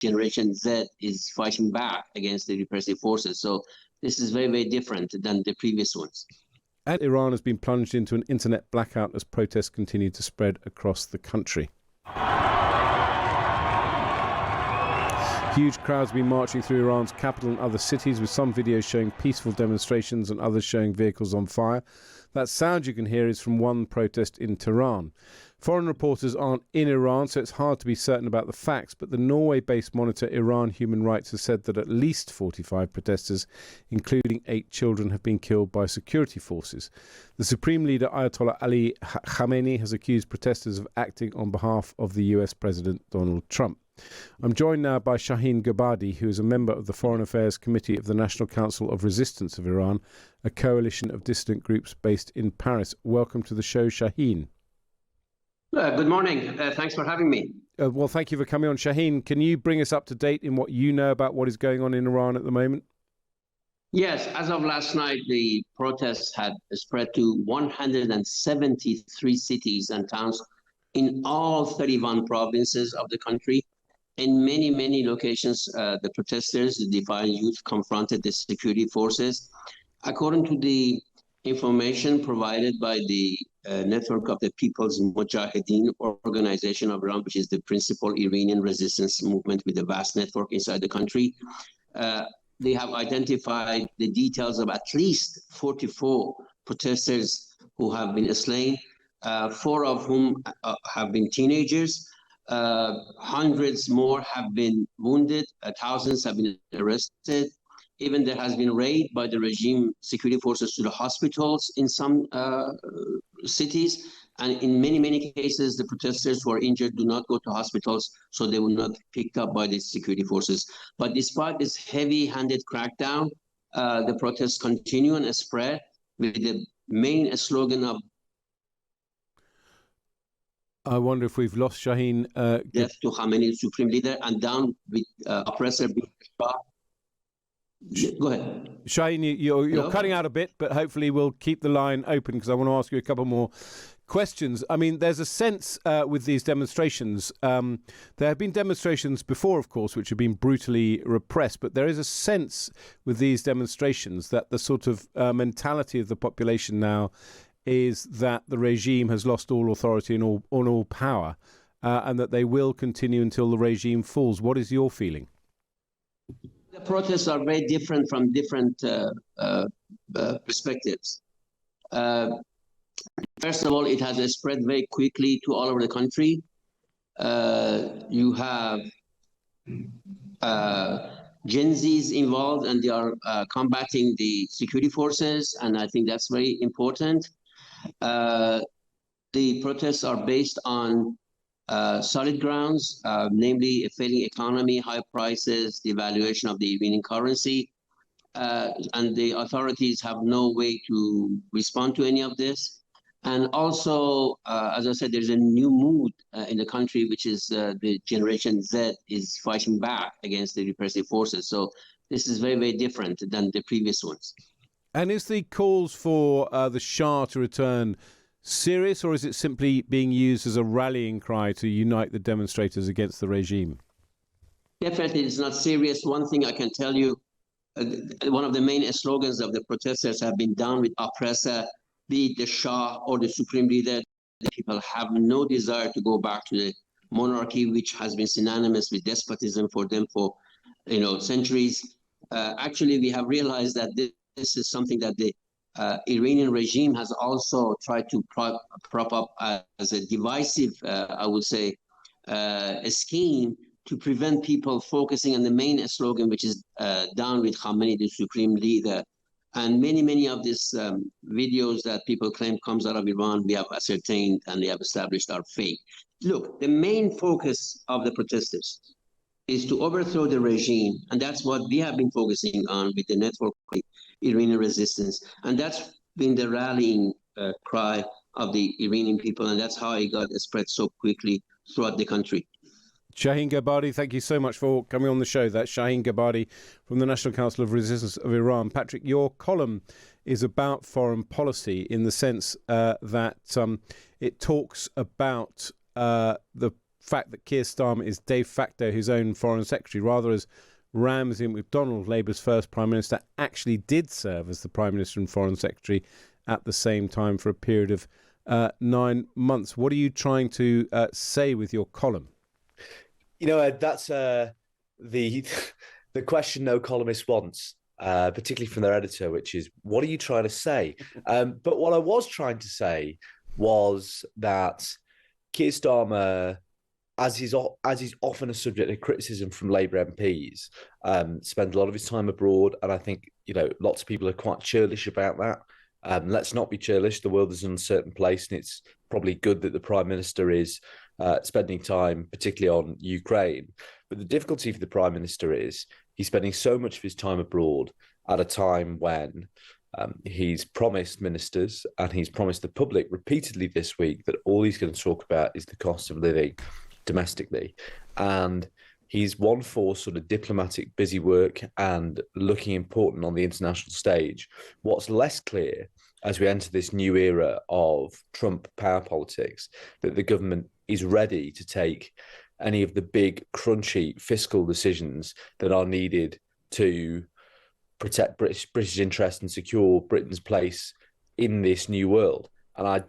Generation Z is fighting back against the repressive forces. So this is very, very different than the previous ones. And Iran has been plunged into an internet blackout as protests continue to spread across the country. Huge crowds have been marching through Iran's capital and other cities, with some videos showing peaceful demonstrations and others showing vehicles on fire. That sound you can hear is from one protest in Tehran. Foreign reporters aren't in Iran, so it's hard to be certain about the facts, but the Norway-based monitor Iran Human Rights has said that at least 45 protesters, including 8 children, have been killed by security forces. The Supreme Leader Ayatollah Ali Khamenei has accused protesters of acting on behalf of the US President Donald Trump. I'm joined now by Shahin Gobadi, who is a member of the Foreign Affairs Committee of the National Council of Resistance of Iran, a coalition of dissident groups based in Paris. Welcome to the show, Shahin. Good morning. Thanks for having me. Well, thank you for coming on. Shahin, can you bring us up to date in what you know about what is going on in Iran at the moment? Yes, as of last night, the protests had spread to 173 cities and towns in all 31 provinces of the country. In many, many locations, the protesters, the defiant youth, confronted the security forces. According to the information provided by the Network of the People's Mujahideen Organization of Iran, which is the principal Iranian resistance movement with a vast network inside the country, they have identified the details of at least 44 protesters who have been slain, 4 of whom have been teenagers. Hundreds more have been wounded, thousands have been arrested. Even there has been raid by the regime security forces to the hospitals in some cities. And in many, many cases, the protesters who are injured do not go to hospitals, so they will not be picked up by the security forces. But despite this heavy-handed crackdown, the protests continue and spread with the main slogan of I wonder if we've lost Shahin. Death to Khamenei, supreme leader, and down with oppressor being shot. Go ahead. Shahin, you're cutting out a bit, but hopefully we'll keep the line open because I want to ask you a couple more questions. I mean, there's a sense with these demonstrations. There have been demonstrations before, of course, which have been brutally repressed, but there is a sense with these demonstrations that the sort of mentality of the population now is that the regime has lost all authority and all power, and that they will continue until the regime falls. What is your feeling? The protests are very different from different perspectives. First of all, it has spread very quickly to all over the country. You have Gen Zs involved, and they are combating the security forces, and I think that's very important. The protests are based on solid grounds, namely a failing economy, high prices, the devaluation of the Iranian currency, and the authorities have no way to respond to any of this. And also, as I said, there's a new mood in the country, which is the Generation Z is fighting back against the repressive forces. So this is very, very different than the previous ones. And is the calls for the Shah to return serious, or is it simply being used as a rallying cry to unite the demonstrators against the regime? Definitely, it's not serious. One thing I can tell you, one of the main slogans of the protesters have been down with oppressor, be it the Shah or the Supreme Leader. The people have no desire to go back to the monarchy, which has been synonymous with despotism for them for centuries. Actually, we have realized that this is something that the Iranian regime has also tried to prop up as a divisive, I would say, a scheme to prevent people focusing on the main slogan, which is down with Khamenei, the supreme leader. And many of these videos that people claim comes out of Iran, we have ascertained and they have established are fake. Look, the main focus of the protesters is to overthrow the regime, and that's what we have been focusing on with the network of Iranian resistance, and that's been the rallying cry of the Iranian people, and that's how it got spread so quickly throughout the country. Shahin Gobadi, thank you so much for coming on the show. That's Shahin Gobadi from the National Council of Resistance of Iran. Patrick, your column is about foreign policy in the sense that it talks about the fact that Keir Starmer is de facto his own foreign secretary, rather as Ramsay MacDonald, Labour's first Prime Minister, actually did serve as the Prime Minister and Foreign Secretary at the same time for a period of 9 months. What are you trying to say with your column? You know, that's the question no columnist wants, particularly from their editor, which is, what are you trying to say? But what I was trying to say was that Keir Starmer, as he's often a subject of criticism from Labour MPs, spends a lot of his time abroad, and I think lots of people are quite churlish about that. Let's not be churlish. The world is an uncertain place, and it's probably good that the Prime Minister is spending time, particularly on Ukraine. But the difficulty for the Prime Minister is he's spending so much of his time abroad at a time when he's promised ministers and he's promised the public repeatedly this week that all he's going to talk about is the cost of living domestically. And he's one for sort of diplomatic busy work and looking important on the international stage. What's less clear as we enter this new era of Trump power politics, that the government is ready to take any of the big, crunchy fiscal decisions that are needed to protect British interests and secure Britain's place in this new world. And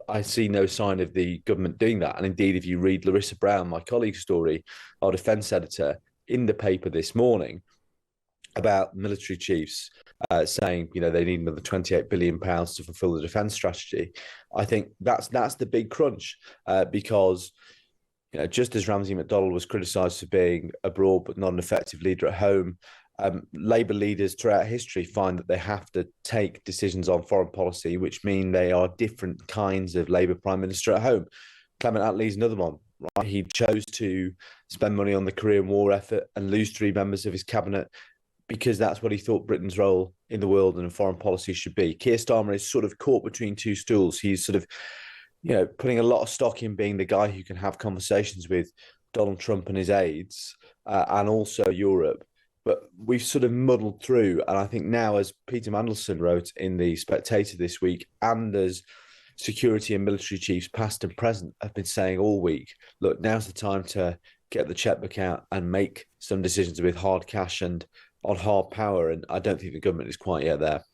I see no sign of the government doing that. And indeed, if you read Larissa Brown, my colleague's story, our defence editor, in the paper this morning about military chiefs saying, they need another £28 billion to fulfil the defence strategy, I think that's the big crunch because, just as Ramsay MacDonald was criticised for being abroad but not an effective leader at home, Labour leaders throughout history find that they have to take decisions on foreign policy, which mean they are different kinds of Labour Prime Minister at home. Clement Attlee's another one, right? He chose to spend money on the Korean War effort and lose 3 members of his cabinet because that's what he thought Britain's role in the world and in foreign policy should be. Keir Starmer is sort of caught between two stools. He's sort of, putting a lot of stock in being the guy who can have conversations with Donald Trump and his aides and also Europe. But we've sort of muddled through. And I think now, as Peter Mandelson wrote in The Spectator this week, and as security and military chiefs past and present have been saying all week, look, now's the time to get the checkbook out and make some decisions with hard cash and on hard power. And I don't think the government is quite yet there.